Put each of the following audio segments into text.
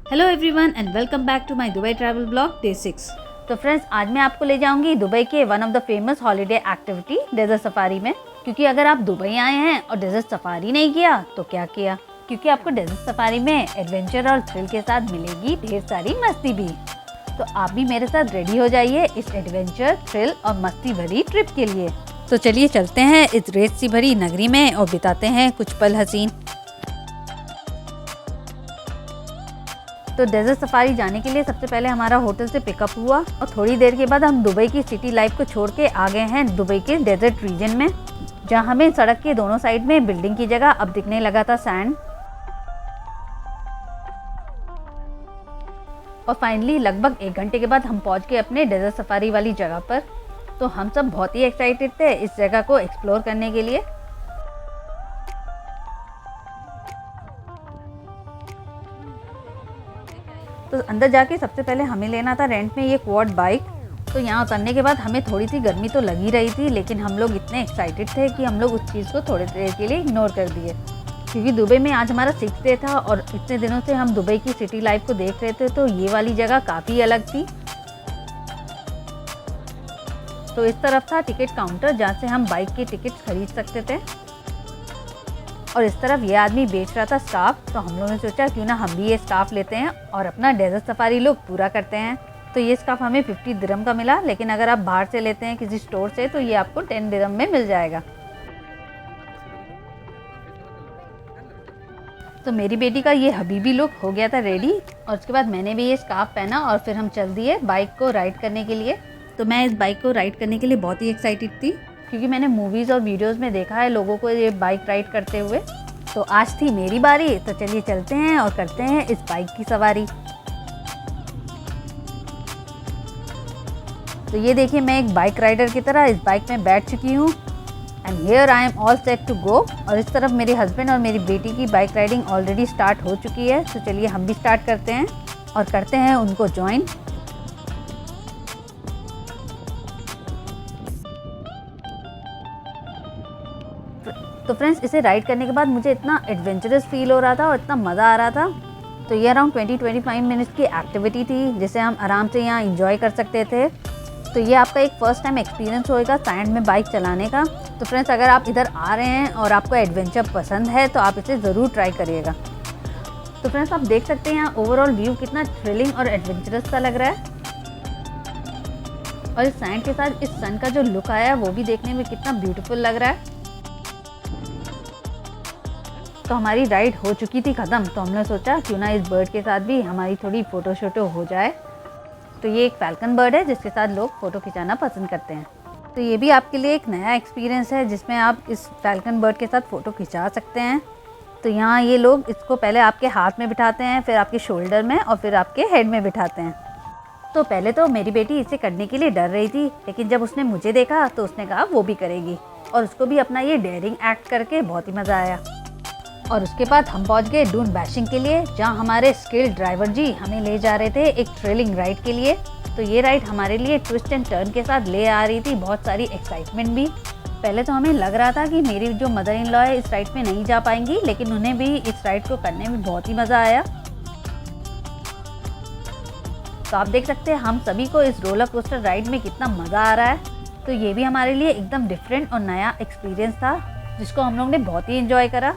Hello everyone and welcome back to my Dubai travel blog day 6। तो friends, आज मैं आपको ले जाऊंगी दुबई के one of the famous holiday activity desert safari में। क्योंकि अगर आप दुबई आए हैं और डेजर्ट सफारी नहीं किया तो क्या किया, क्योंकि आपको डेजर्ट सफारी में एडवेंचर और थ्रिल के साथ मिलेगी ढेर सारी मस्ती भी। तो आप भी मेरे साथ रेडी हो जाइए इस एडवेंचर, थ्रिल और मस्ती भरी ट्रिप के लिए। तो चलिए चलते हैं इस रेत सी भरी नगरी में और बिताते हैं कुछ पल हसीन। तो डेजर्ट सफारी जाने के लिए सबसे पहले हमारा होटल से पिकअप हुआ और थोड़ी देर के बाद हम दुबई की सिटी लाइफ को छोड़ के आ गए हैं दुबई के डेजर्ट रीजन में, जहां हमें सड़क के दोनों साइड में बिल्डिंग की जगह अब दिखने लगा था सैंड। और फाइनली लगभग 1 घंटे के बाद हम पहुंच गए अपने डेजर्ट सफारी वाली जगह पर। तो हम सब बहुत ही एक्साइटेड थे इस जगह को एक्सप्लोर करने के लिए। तो अंदर जाके सबसे पहले हमें लेना था रेंट में ये क्वाड बाइक। तो यहाँ उतरने के बाद हमें थोड़ी सी गर्मी तो लगी रही थी, लेकिन हम लोग इतने एक्साइटेड थे कि हम लोग उस चीज़ को थोड़ी देर के लिए इग्नोर कर दिए। क्योंकि दुबई में आज हमारा 6th डे था और इतने दिनों से हम दुबई की सिटी लाइफ को देख रहे थे, तो ये वाली जगह काफ़ी अलग थी। तो इस तरफ था टिकट काउंटर जहाँ से हम बाइक के टिकट खरीद सकते थे, और इस तरफ ये आदमी बेच रहा था स्कार्फ। तो हम लोगों ने सोचा क्यों ना हम भी ये स्कार्फ लेते हैं और अपना डेजर्ट सफारी लुक पूरा करते हैं। तो ये स्कार्फ हमें 50 दिरहम का मिला, लेकिन अगर आप बाहर से लेते हैं किसी स्टोर से तो ये आपको 10 दिरहम में मिल जाएगा। तो मेरी बेटी का ये हबीबी लुक हो गया था रेडी, और उसके बाद मैंने भी ये स्कार्फ पहना और फिर हम चल दिए बाइक को राइड करने के लिए। तो मैं इस बाइक को राइड करने के लिए बहुत ही एक्साइटेड थी, क्योंकि मैंने मूवीज़ और वीडियोज़ में देखा है लोगों को ये बाइक राइड करते हुए। तो आज थी मेरी बारी, तो चलिए चलते हैं और करते हैं इस बाइक की सवारी। तो ये देखिए, मैं एक बाइक राइडर की तरह इस बाइक में बैठ चुकी हूँ and here I am all set to go. और इस तरफ मेरे हस्बैंड और मेरी बेटी की बाइक राइडिंग ऑलरेडी स्टार्ट हो चुकी है। तो चलिए हम भी स्टार्ट करते हैं और करते हैं उनको ज्वाइन। तो फ्रेंड्स, इसे राइड करने के बाद मुझे इतना एडवेंचरस फील हो रहा था और इतना मज़ा आ रहा था। तो ये अराउंड 20-25 मिनट्स की एक्टिविटी थी जिसे हम आराम से यहाँ इंजॉय कर सकते थे। तो ये आपका एक फ़र्स्ट टाइम एक्सपीरियंस होएगा सैंड में बाइक चलाने का। तो फ्रेंड्स, अगर आप इधर आ रहे हैं और आपको एडवेंचर पसंद है तो आप इसे ज़रूर ट्राई करिएगा। तो फ्रेंड्स, आप देख सकते हैं यहाँ ओवरऑल व्यू कितना थ्रिलिंग और एडवेंचरस सा लग रहा है। और इस सैंड के साथ इस सन का जो लुक आया है वो भी देखने में कितना ब्यूटीफुल लग रहा है। तो हमारी राइड हो चुकी थी ख़त्म, तो हमने सोचा क्यों ना इस बर्ड के साथ भी हमारी थोड़ी फ़ोटो शोटो हो जाए। तो ये एक फैल्कन बर्ड है जिसके साथ लोग फ़ोटो खिंचाना पसंद करते हैं। तो ये भी आपके लिए एक नया एक्सपीरियंस है जिसमें आप इस फैल्कन बर्ड के साथ फ़ोटो खिंचा सकते हैं। तो यहाँ ये लोग इसको पहले आपके हाथ में बिठाते हैं, फिर आपके शोल्डर में और फिर आपके हेड में बिठाते हैं। तो पहले तो मेरी बेटी इसे करने के लिए डर रही थी, लेकिन जब उसने मुझे देखा तो उसने कहा वो भी करेगी, और उसको भी अपना ये डेयरिंग एक्ट करके बहुत ही मज़ा आया। और उसके बाद हम पहुंच गए डून बैशिंग के लिए, जहां हमारे स्किल्ड ड्राइवर जी हमें ले जा रहे थे एक थ्रिलिंग राइड के लिए। तो ये राइड हमारे लिए ट्विस्ट एंड टर्न के साथ ले आ रही थी बहुत सारी एक्साइटमेंट भी। पहले तो हमें लग रहा था कि मेरी जो मदर इन लॉ है इस राइड में नहीं जा पाएंगी, लेकिन उन्हें भी इस राइड को करने में बहुत ही मज़ा आया। तो आप देख सकते हैं हम सभी को इस रोलर कोस्टर राइड में कितना मज़ा आ रहा है। तो ये भी हमारे लिए एकदम डिफरेंट और नया एक्सपीरियंस था जिसको हम लोग ने बहुत ही इंजॉय करा।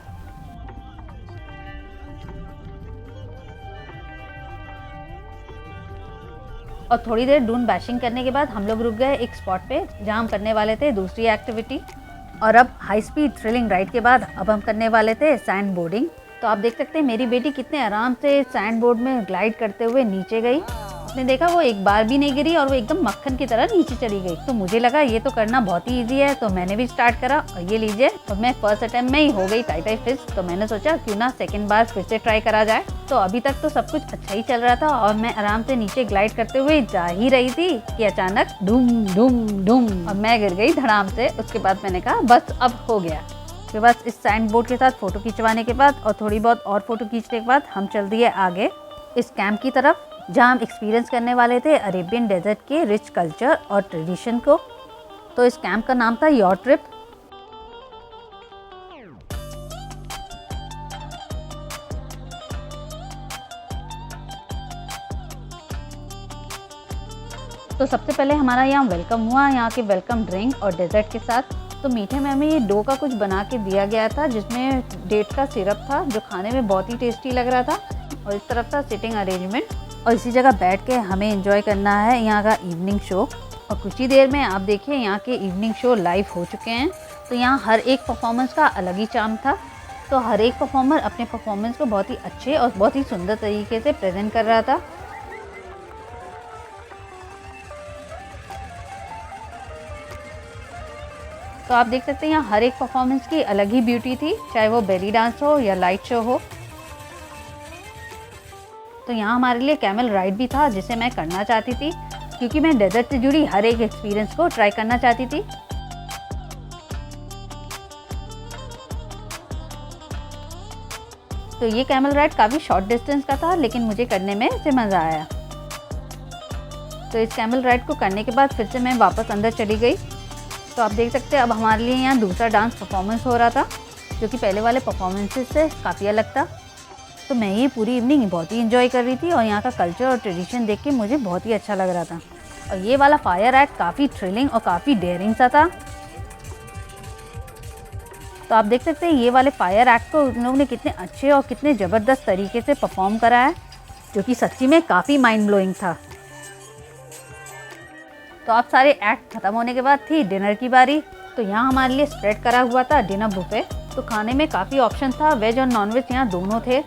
और थोड़ी देर डून बैशिंग करने के बाद हम लोग रुक गए एक स्पॉट पे जहाँ हम करने वाले थे दूसरी एक्टिविटी। और अब हाई स्पीड थ्रिलिंग राइड के बाद अब हम करने वाले थे सैंड बोर्डिंग। तो आप देख सकते हैं मेरी बेटी कितने आराम से सैंड बोर्ड में ग्लाइड करते हुए नीचे गई। उसने देखा वो एक बार भी नहीं गिरी और वो एकदम मक्खन की तरह नीचे चली गई। तो मुझे लगा ये तो करना बहुत ही ईजी है, तो मैंने भी स्टार्ट करा। और ये लीजिए, तो मैं फर्स्ट अटेम्प्ट में ही हो गई टाई फिश। तो मैंने सोचा क्यों ना सेकंड बार फिर से ट्राई करा जाए। तो अभी तक तो सब कुछ अच्छा ही चल रहा था और मैं आराम से नीचे ग्लाइड करते हुए जा ही रही थी कि अचानक डूम डूम डूम और मैं गिर गई धड़ाम से। उसके बाद मैंने कहा बस अब हो गया। फिर बस इस सैंड बोर्ड के साथ फ़ोटो खिंचवाने के बाद और थोड़ी बहुत और फ़ोटो खींचने के बाद हम चल दिए आगे इस कैंप की तरफ, जहाँ हम एक्सपीरियंस करने वाले थे अरेबियन डेजर्ट के रिच कल्चर और ट्रेडिशन को। तो इस कैंप का नाम था योर ट्रिप। तो सबसे पहले हमारा यहाँ वेलकम हुआ, यहाँ के वेलकम ड्रिंक और डेजर्ट के साथ। तो मीठे में हमें ये डो का कुछ बना के दिया गया था जिसमें डेट का सिरप था जो खाने में बहुत ही टेस्टी लग रहा था। और इस तरफ था सिटिंग अरेंजमेंट और इसी जगह बैठ के हमें एंजॉय करना है यहाँ का इवनिंग शो। और कुछ ही देर में आप देखिए यहाँ के इवनिंग शो लाइव हो चुके हैं। तो यहाँ हर एक परफॉर्मेंस का अलग ही चार्म था। तो हर एक परफॉर्मर अपने परफॉर्मेंस को बहुत ही अच्छे और बहुत ही सुंदर तरीके से प्रेजेंट कर रहा था। तो आप देख सकते हैं यहाँ हर एक परफॉर्मेंस की अलग ही ब्यूटी थी, चाहे वो बेली डांस हो या लाइट शो हो। तो यहाँ हमारे लिए कैमल राइड भी था जिसे मैं करना चाहती थी क्योंकि मैं डेजर्ट से जुड़ी हर एक एक्सपीरियंस को ट्राई करना चाहती थी। तो ये कैमल राइड काफ़ी शॉर्ट डिस्टेंस का था लेकिन मुझे करने में इसे मज़ा आया। तो इस कैमल राइड को करने के बाद फिर से मैं वापस अंदर चली गई। तो आप देख सकते हैं अब हमारे लिए यहाँ दूसरा डांस परफॉर्मेंस हो रहा था जो कि पहले वाले परफॉर्मेंसेस से काफ़ी अलग था। तो मैं ये पूरी इवनिंग बहुत ही इंजॉय कर रही थी और यहाँ का कल्चर और ट्रेडिशन देख के मुझे बहुत ही अच्छा लग रहा था। और ये वाला फायर एक्ट काफ़ी थ्रिलिंग और काफ़ी डेयरिंग सा था। तो आप देख सकते हैं ये वाले फायर एक्ट को उन लोगों ने कितने अच्छे और कितने ज़बरदस्त तरीके से परफॉर्म करा है जो कि सच्ची में काफ़ी माइंड ब्लोइंग था। तो आप सारे एक्ट ख़त्म होने के बाद थी डिनर की बारी। तो यहाँ हमारे लिए स्प्रेड करा हुआ था डिनर बुफे। तो खाने में काफ़ी ऑप्शन था, वेज और नॉनवेज यहाँ दोनों थे।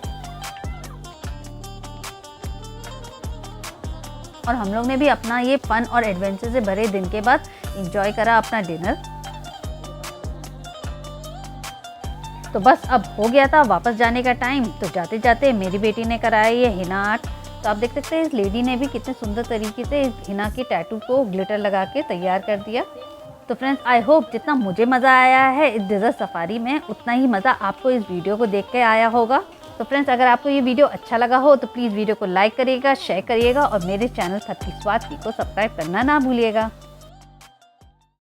और हम लोग ने भी अपना ये फन और एडवेंचर से भरे दिन के बाद एंजॉय करा अपना डिनर। तो बस अब हो गया था वापस जाने का टाइम। तो जाते जाते मेरी बेटी ने कराया ये हिना आर्ट। तो आप देख सकते हैं इस लेडी ने भी कितने सुंदर तरीके से इस हिना के टैटू को ग्लिटर लगा के तैयार कर दिया। तो फ्रेंड्स आई होप जितना मुझे मज़ा आया है इस डेजर्ट सफारी में उतना ही मज़ा आपको इस वीडियो को देख के आया होगा। तो फ्रेंड्स अगर आपको ये वीडियो अच्छा लगा हो तो प्लीज़ वीडियो को लाइक करिएगा, शेयर करिएगा और मेरे चैनल 30 स्वाद की को सब्सक्राइब करना ना भूलिएगा।